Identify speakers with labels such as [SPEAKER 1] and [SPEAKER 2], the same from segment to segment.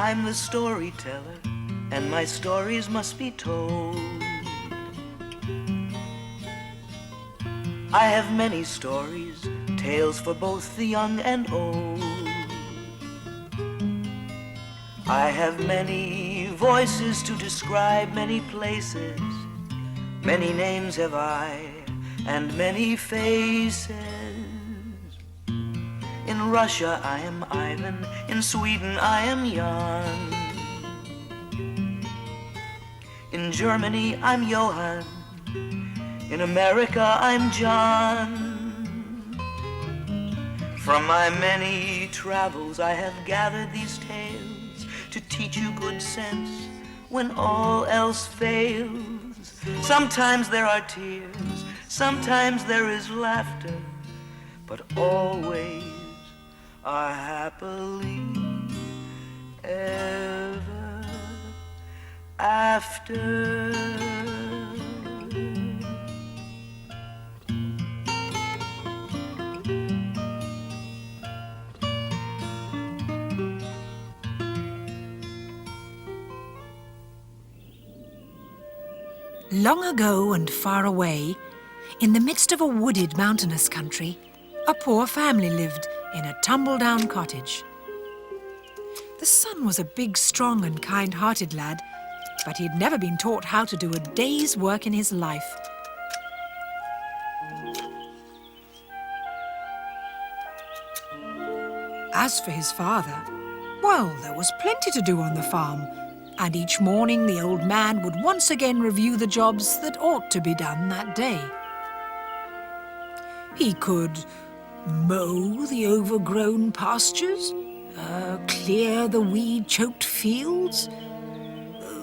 [SPEAKER 1] I'm the storyteller, and my stories must be told. I have many stories, tales for both the young and old. I have many voices to describe many places. Many names have I, and many faces. In Russia I am Ivan, in Sweden I am Jan. In Germany I'm Johann, in America I'm John. From my many travels I have gathered these tales to teach you good sense when all else fails. Sometimes there are tears, sometimes there is laughter, but always are happily ever after.
[SPEAKER 2] Long ago and far away, in the midst of a wooded mountainous country, a poor family lived in a tumble-down cottage. The son was a big, strong and kind-hearted lad, but he'd never been taught how to do a day's work in his life. As for his father, well, there was plenty to do on the farm, and each morning the old man would once again review the jobs that ought to be done that day. He could mow the overgrown pastures, clear the weed-choked fields,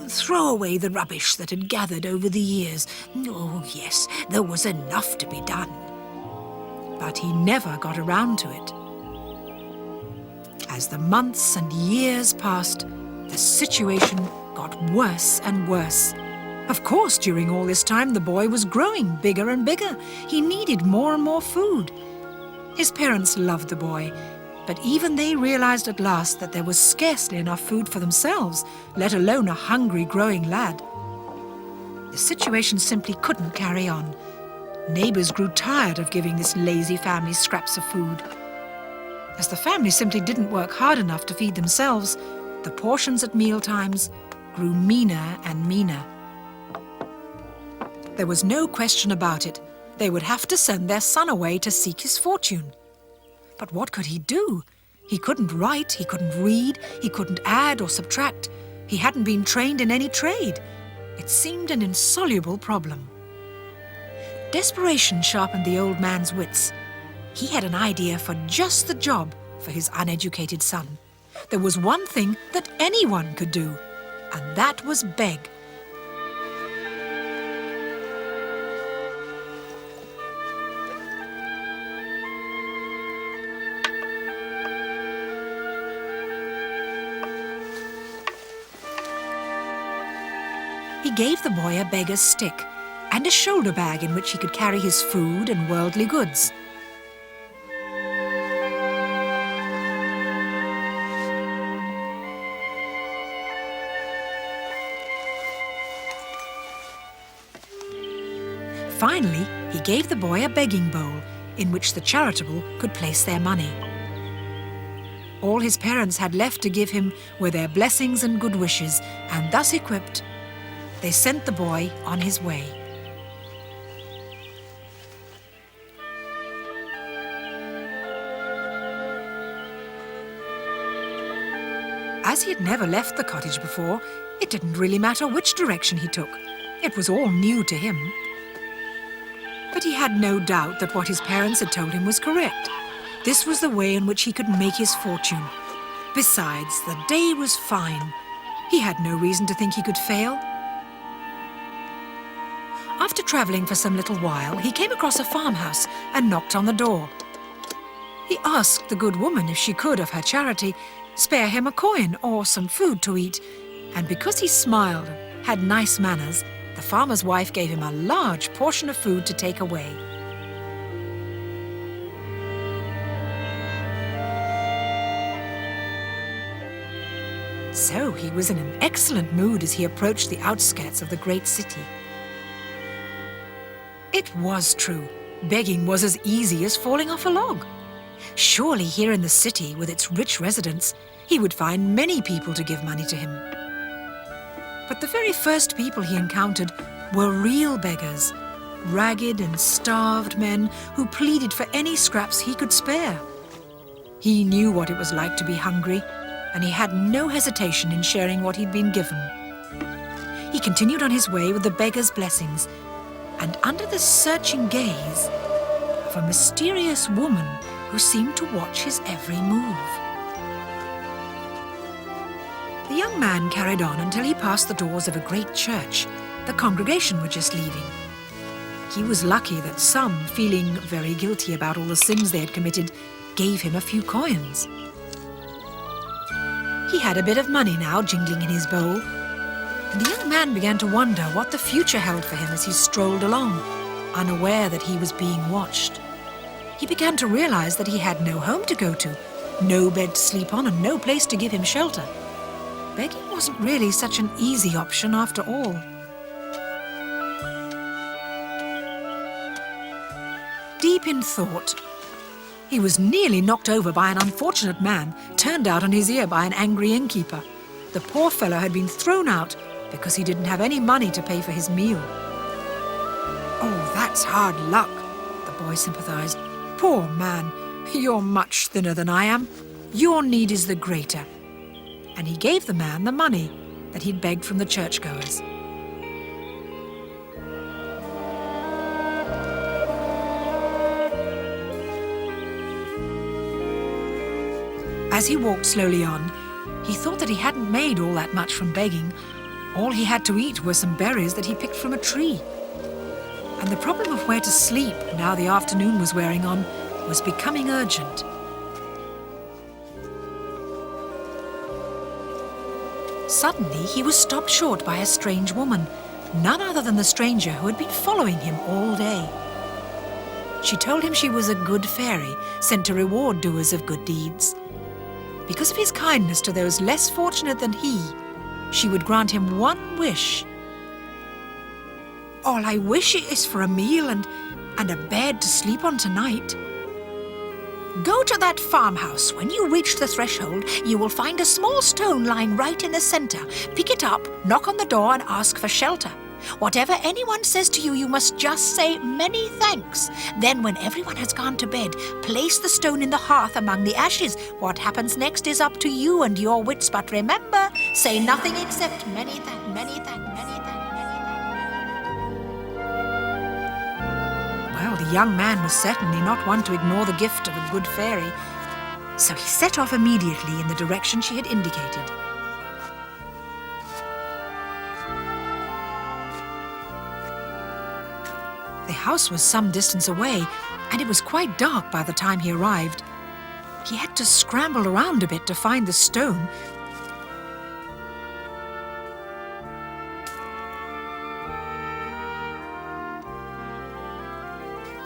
[SPEAKER 2] throw away the rubbish that had gathered over the years. Oh, yes, there was enough to be done. But he never got around to it. As the months and years passed, the situation got worse and worse. Of course, during all this time, the boy was growing bigger and bigger. He needed more and more food. His parents loved the boy, but even they realized at last that there was scarcely enough food for themselves, let alone a hungry, growing lad. The situation simply couldn't carry on. Neighbors grew tired of giving this lazy family scraps of food. As the family simply didn't work hard enough to feed themselves, the portions at mealtimes grew meaner and meaner. There was no question about it. They would have to send their son away to seek his fortune. But what could he do? He couldn't write, he couldn't read, he couldn't add or subtract. He hadn't been trained in any trade. It seemed an insoluble problem. Desperation sharpened the old man's wits. He had an idea for just the job for his uneducated son. There was one thing that anyone could do, and that was beg. He gave the boy a beggar's stick and a shoulder bag in which he could carry his food and worldly goods. Finally, he gave the boy a begging bowl in which the charitable could place their money. All his parents had left to give him were their blessings and good wishes, and thus equipped, they sent the boy on his way. As he had never left the cottage before, it didn't really matter which direction he took. It was all new to him. But he had no doubt that what his parents had told him was correct. This was the way in which he could make his fortune. Besides, the day was fine. He had no reason to think he could fail. After travelling for some little while, he came across a farmhouse and knocked on the door. He asked the good woman if she could, of her charity, spare him a coin or some food to eat. And because he smiled and had nice manners, the farmer's wife gave him a large portion of food to take away. So he was in an excellent mood as he approached the outskirts of the great city. It was true. Begging was as easy as falling off a log. Surely here in the city, with its rich residents, he would find many people to give money to him. But the very first people he encountered were real beggars, ragged and starved men who pleaded for any scraps he could spare. He knew what it was like to be hungry, and he had no hesitation in sharing what he'd been given. He continued on his way with the beggar's blessings, and under the searching gaze of a mysterious woman who seemed to watch his every move. The young man carried on until he passed the doors of a great church. The congregation were just leaving. He was lucky that some, feeling very guilty about all the sins they had committed, gave him a few coins. He had a bit of money now jingling in his bowl, and the young man began to wonder what the future held for him as he strolled along, unaware that he was being watched. He began to realize that he had no home to go to, no bed to sleep on, and no place to give him shelter. Begging wasn't really such an easy option after all. Deep in thought, he was nearly knocked over by an unfortunate man turned out on his ear by an angry innkeeper. The poor fellow had been thrown out because he didn't have any money to pay for his meal. "Oh, that's hard luck," the boy sympathized. "Poor man, you're much thinner than I am. Your need is the greater." And he gave the man the money that he'd begged from the churchgoers. As he walked slowly on, he thought that he hadn't made all that much from begging. All he had to eat were some berries that he picked from a tree. And the problem of where to sleep, now the afternoon was wearing on, was becoming urgent. Suddenly, he was stopped short by a strange woman, none other than the stranger who had been following him all day. She told him she was a good fairy, sent to reward doers of good deeds. Because of his kindness to those less fortunate than he, she would grant him one wish. "All I wish is for a meal and a bed to sleep on tonight. Go to that farmhouse. When you reach the threshold, you will find a small stone lying right in the center. Pick it up, knock on the door, and ask for shelter. Whatever anyone says to you, you must just say many thanks. Then when everyone has gone to bed, place the stone in the hearth among the ashes. What happens next is up to you and your wits, but remember, say nothing except many thanks, many thanks, many thanks, many thanks." Well, the young man was certainly not one to ignore the gift of a good fairy, so he set off immediately in the direction she had indicated. The house was some distance away, and it was quite dark by the time he arrived. He had to scramble around a bit to find the stone.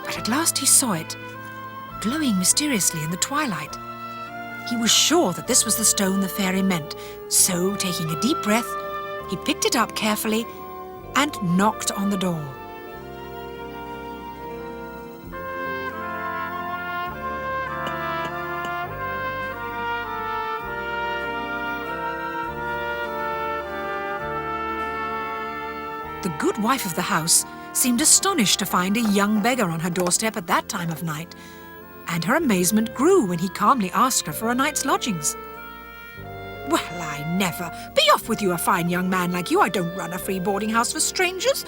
[SPEAKER 2] But at last he saw it, glowing mysteriously in the twilight. He was sure that this was the stone the fairy meant, so, taking a deep breath, he picked it up carefully and knocked on the door. The good wife of the house seemed astonished to find a young beggar on her doorstep at that time of night, and her amazement grew when he calmly asked her for a night's lodgings. "Well, I never! Be off with you, a fine young man like you! I don't run a free boarding house for strangers!"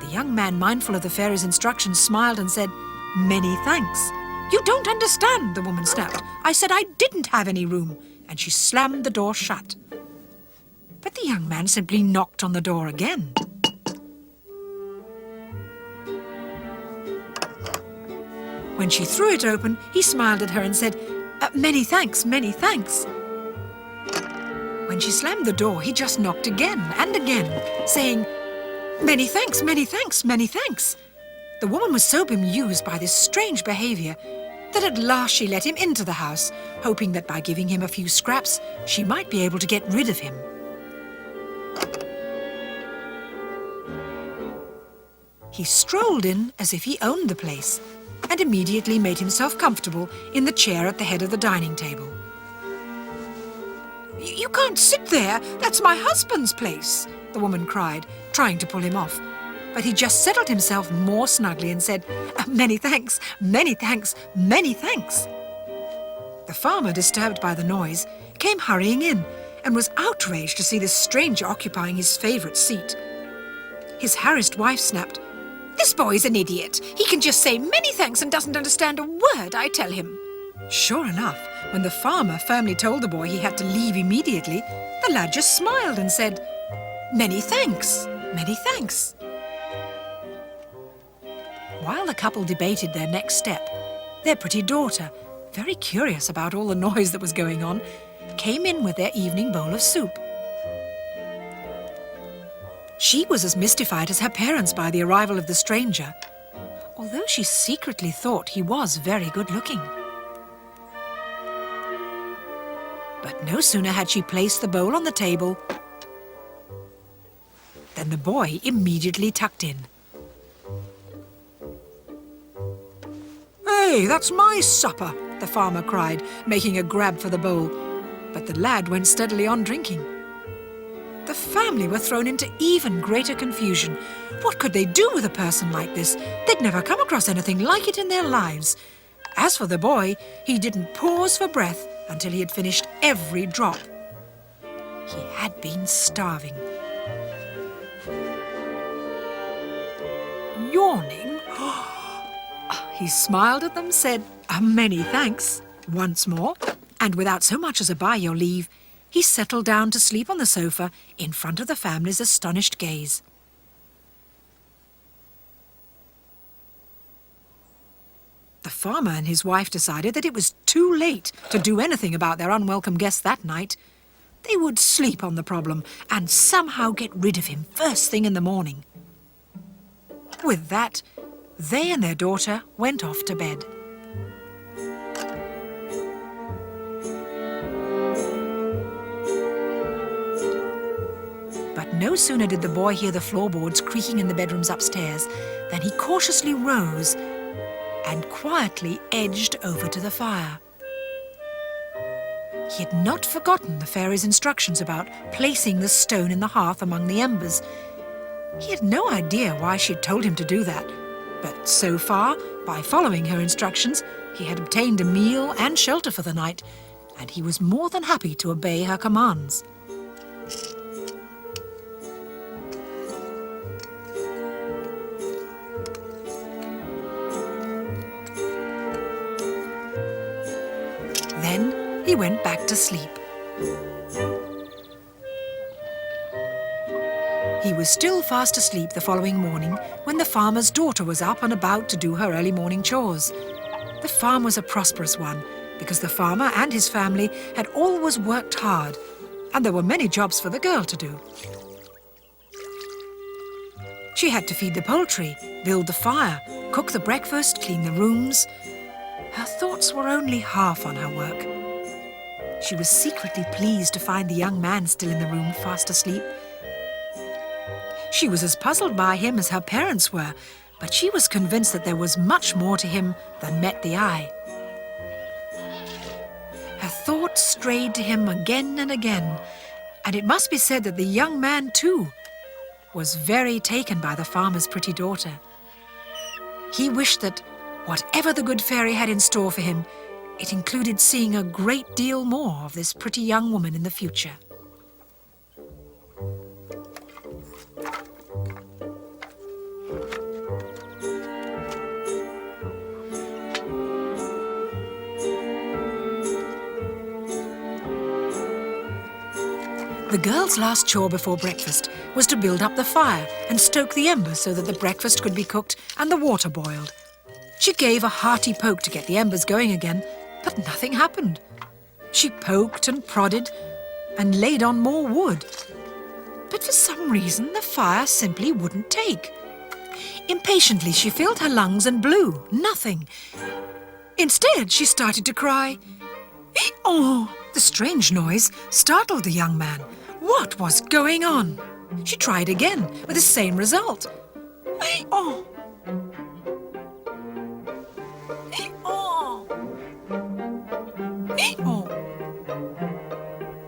[SPEAKER 2] The young man, mindful of the fairy's instructions, smiled and said, "Many thanks." "You don't understand," the woman snapped. "I said I didn't have any room," and she slammed the door shut. But the young man simply knocked on the door again. When she threw it open, he smiled at her and said, "Many thanks, many thanks." When she slammed the door, he just knocked again and again, saying, "Many thanks, many thanks, many thanks." The woman was so bemused by this strange behavior that at last she let him into the house, hoping that by giving him a few scraps, she might be able to get rid of him. He strolled in as if he owned the place and immediately made himself comfortable in the chair at the head of the dining table. "You can't sit there! That's my husband's place!" the woman cried, trying to pull him off. But he just settled himself more snugly and said, "Many thanks, many thanks, many thanks." The farmer, disturbed by the noise, came hurrying in and was outraged to see this stranger occupying his favourite seat. His harassed wife snapped, "This boy's an idiot. He can just say many thanks and doesn't understand a word I tell him." Sure enough, when the farmer firmly told the boy he had to leave immediately, the lad just smiled and said, "Many thanks, many thanks." While the couple debated their next step, their pretty daughter, very curious about all the noise that was going on, came in with their evening bowl of soup. She was as mystified as her parents by the arrival of the stranger, although she secretly thought he was very good-looking. But no sooner had she placed the bowl on the table than the boy immediately tucked in. "Hey, that's my supper!" the farmer cried, making a grab for the bowl. But the lad went steadily on drinking. The family were thrown into even greater confusion. What could they do with a person like this? They'd never come across anything like it in their lives. As for the boy, he didn't pause for breath until he had finished every drop. He had been starving. Yawning, he smiled at them, said, "Many thanks," once more, and without so much as a "by your leave," he settled down to sleep on the sofa in front of the family's astonished gaze. The farmer and his wife decided that it was too late to do anything about their unwelcome guest that night. They would sleep on the problem and somehow get rid of him first thing in the morning. With that, they and their daughter went off to bed. But no sooner did the boy hear the floorboards creaking in the bedrooms upstairs than he cautiously rose and quietly edged over to the fire. He had not forgotten the fairy's instructions about placing the stone in the hearth among the embers. He had no idea why she'd told him to do that, but so far, by following her instructions, he had obtained a meal and shelter for the night, and he was more than happy to obey her commands. Then he went back to sleep. He was still fast asleep the following morning when the farmer's daughter was up and about to do her early morning chores. The farm was a prosperous one because the farmer and his family had always worked hard, and there were many jobs for the girl to do. She had to feed the poultry, build the fire, cook the breakfast, clean the rooms. Her thoughts were only half on her work. She was secretly pleased to find the young man still in the room, fast asleep. She was as puzzled by him as her parents were, but she was convinced that there was much more to him than met the eye. Her thoughts strayed to him again and again, and it must be said that the young man, too, was very taken by the farmer's pretty daughter. He wished that whatever the good fairy had in store for him, it included seeing a great deal more of this pretty young woman in the future. The girl's last chore before breakfast was to build up the fire and stoke the embers so that the breakfast could be cooked and the water boiled. She gave a hearty poke to get the embers going again, but nothing happened. She poked and prodded and laid on more wood. But for some reason, the fire simply wouldn't take. Impatiently, she filled her lungs and blew. Nothing. Instead, she started to cry. Oh! The strange noise startled the young man. What was going on? She tried again with the same result. Oh! Oh! Oh!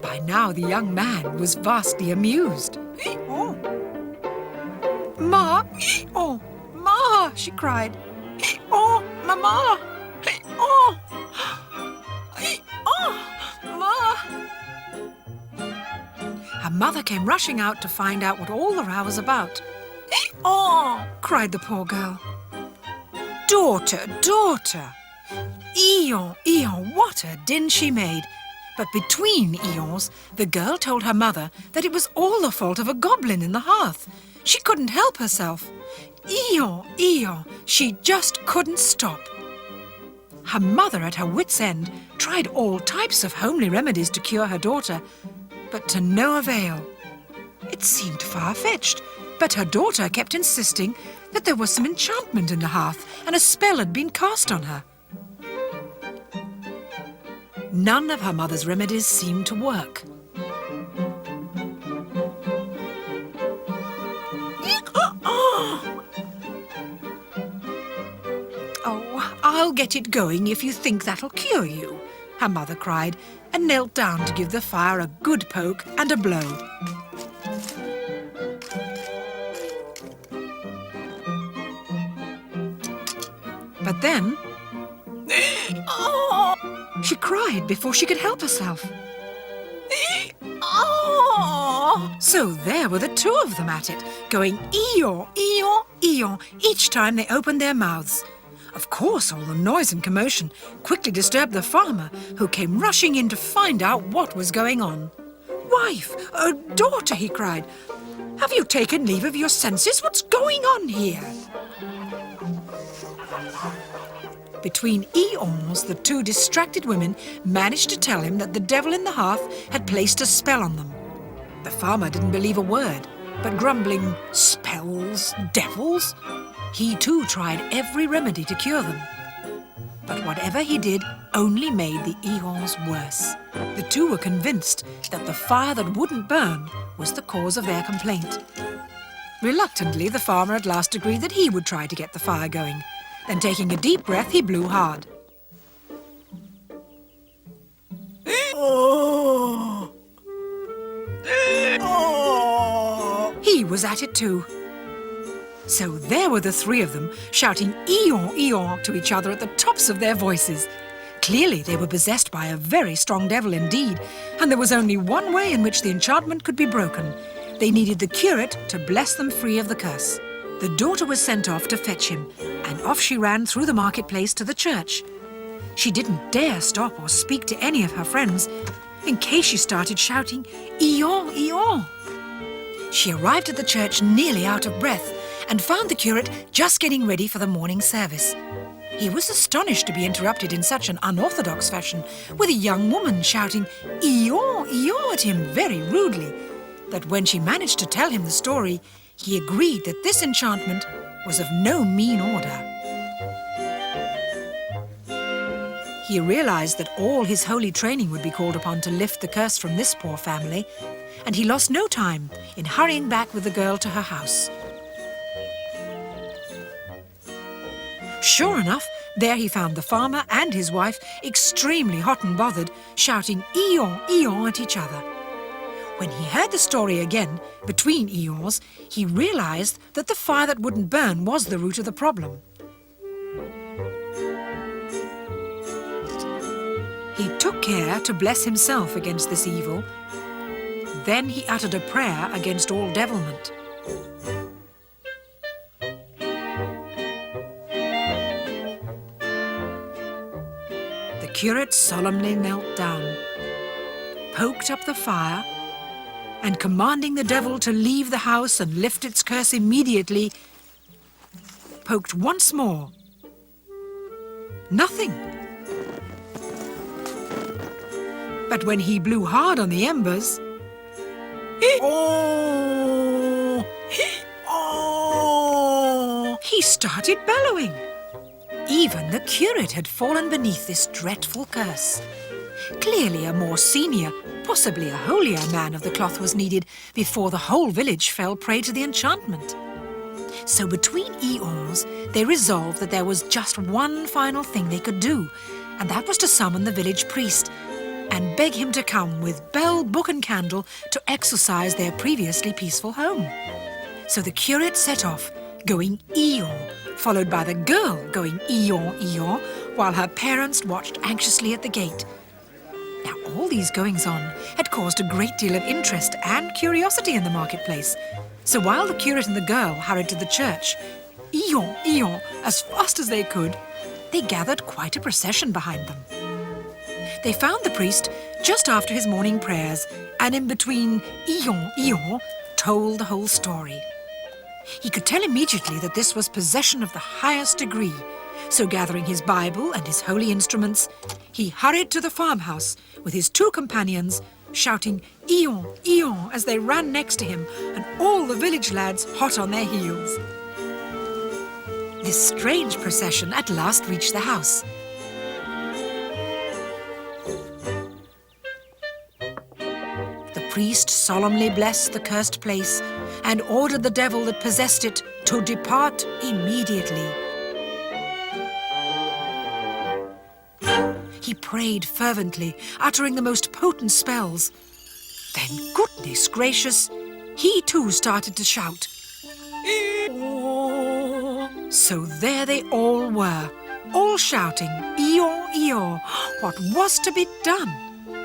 [SPEAKER 2] By now, the young man was vastly amused. Oh! Ma! Oh! Ma! She cried. Oh! Mama! Oh! Oh! Ma! Her mother came rushing out to find out what all the row was about. Oh! Cried the poor girl. Daughter, daughter! Eon, Eon, what a din she made! But between eons, the girl told her mother that it was all the fault of a goblin in the hearth. She couldn't help herself. Eon, Eon, she just couldn't stop. Her mother, at her wit's end, tried all types of homely remedies to cure her daughter, but to no avail. It seemed far-fetched, but her daughter kept insisting that there was some enchantment in the hearth and a spell had been cast on her. None of her mother's remedies seemed to work. Oh, I'll get it going if you think that'll cure you, her mother cried, and knelt down to give the fire a good poke and a blow. But then, she cried before she could help herself. So there were the two of them at it, going Eeyore, Eeyore, Eeyore, each time they opened their mouths. Of course, all the noise and commotion quickly disturbed the farmer, who came rushing in to find out what was going on. Wife, daughter, he cried, have you taken leave of your senses? What's going on here? Between eons, the two distracted women managed to tell him that the devil in the hearth had placed a spell on them. The farmer didn't believe a word, but grumbling, spells, devils, he too tried every remedy to cure them. But whatever he did only made the eons worse. The two were convinced that the fire that wouldn't burn was the cause of their complaint. Reluctantly, the farmer at last agreed that he would try to get the fire going. Then, taking a deep breath, he blew hard. He was at it too. So there were the three of them, shouting Eeyore, Eeyore to each other at the tops of their voices. Clearly they were possessed by a very strong devil indeed, and there was only one way in which the enchantment could be broken. They needed the curate to bless them free of the curse. The daughter was sent off to fetch him, and off she ran through the marketplace to the church. She didn't dare stop or speak to any of her friends, in case she started shouting, Eeyore, Eeyore. She arrived at the church nearly out of breath, and found the curate just getting ready for the morning service. He was astonished to be interrupted in such an unorthodox fashion, with a young woman shouting Eeyore, Eeyore at him very rudely. But when she managed to tell him the story, he agreed that this enchantment was of no mean order. He realized that all his holy training would be called upon to lift the curse from this poor family, and he lost no time in hurrying back with the girl to her house. Sure enough, there he found the farmer and his wife extremely hot and bothered, shouting Eeyore, Eeyore at each other. When he heard the story again, between eons, he realized that the fire that wouldn't burn was the root of the problem. He took care to bless himself against this evil. Then he uttered a prayer against all devilment. The curate solemnly knelt down, poked up the fire, and commanding the devil to leave the house and lift its curse immediately, poked once more. Nothing. But when he blew hard on the embers, he started bellowing. Even the curate had fallen beneath this dreadful curse. Clearly a more senior, possibly a holier man of the cloth was needed before the whole village fell prey to the enchantment. So between eons, they resolved that there was just one final thing they could do, and that was to summon the village priest and beg him to come with bell, book and candle to exorcise their previously peaceful home. So the curate set off, going eon, followed by the girl going eon, eon, while her parents watched anxiously at the gate. Now, all these goings-on had caused a great deal of interest and curiosity in the marketplace. So while the curate and the girl hurried to the church, eon, eon, as fast as they could, they gathered quite a procession behind them. They found the priest just after his morning prayers, and in between eon, eon, told the whole story. He could tell immediately that this was possession of the highest degree, so gathering his Bible and his holy instruments, he hurried to the farmhouse with his two companions, shouting eon, eon as they ran next to him, and all the village lads hot on their heels. This strange procession at last reached the house. The priest solemnly blessed the cursed place and ordered the devil that possessed it to depart immediately. He prayed fervently, uttering the most potent spells. Then, goodness gracious, he too started to shout. So there they all were, all shouting, Eeyore, Eeyore. What was to be done?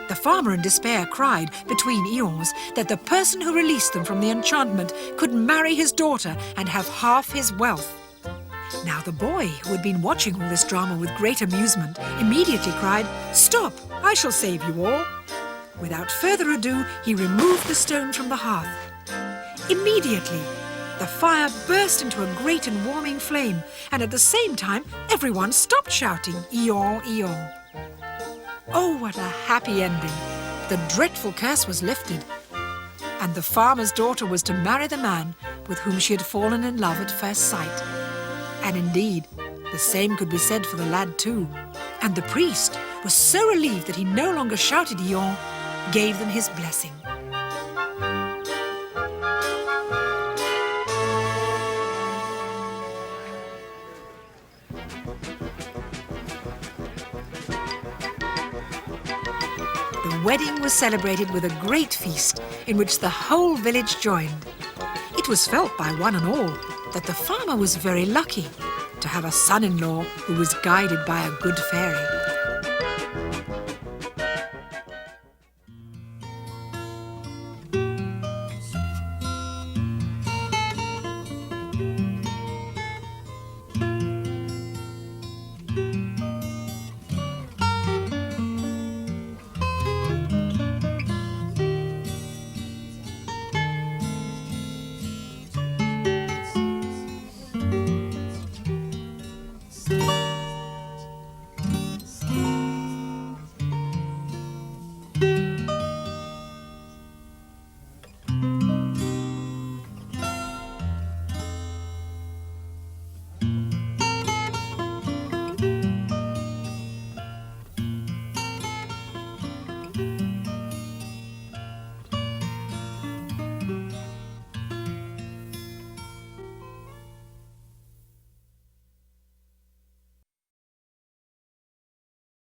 [SPEAKER 2] The farmer in despair cried, between eons, that the person who released them from the enchantment could marry his daughter and have half his wealth. Now the boy, who had been watching all this drama with great amusement, immediately cried, "Stop! I shall save you all." Without further ado, he removed the stone from the hearth. Immediately, the fire burst into a great and warming flame, and at the same time, everyone stopped shouting, "Eeyore, Eeyore." Oh, what a happy ending! The dreadful curse was lifted, and the farmer's daughter was to marry the man with whom she had fallen in love at first sight. And indeed, the same could be said for the lad too. And the priest was so relieved that he no longer shouted Eon, gave them his blessing. The wedding was celebrated with a great feast in which the whole village joined. It was felt by one and all that the farmer was very lucky to have a son-in-law who was guided by a good fairy.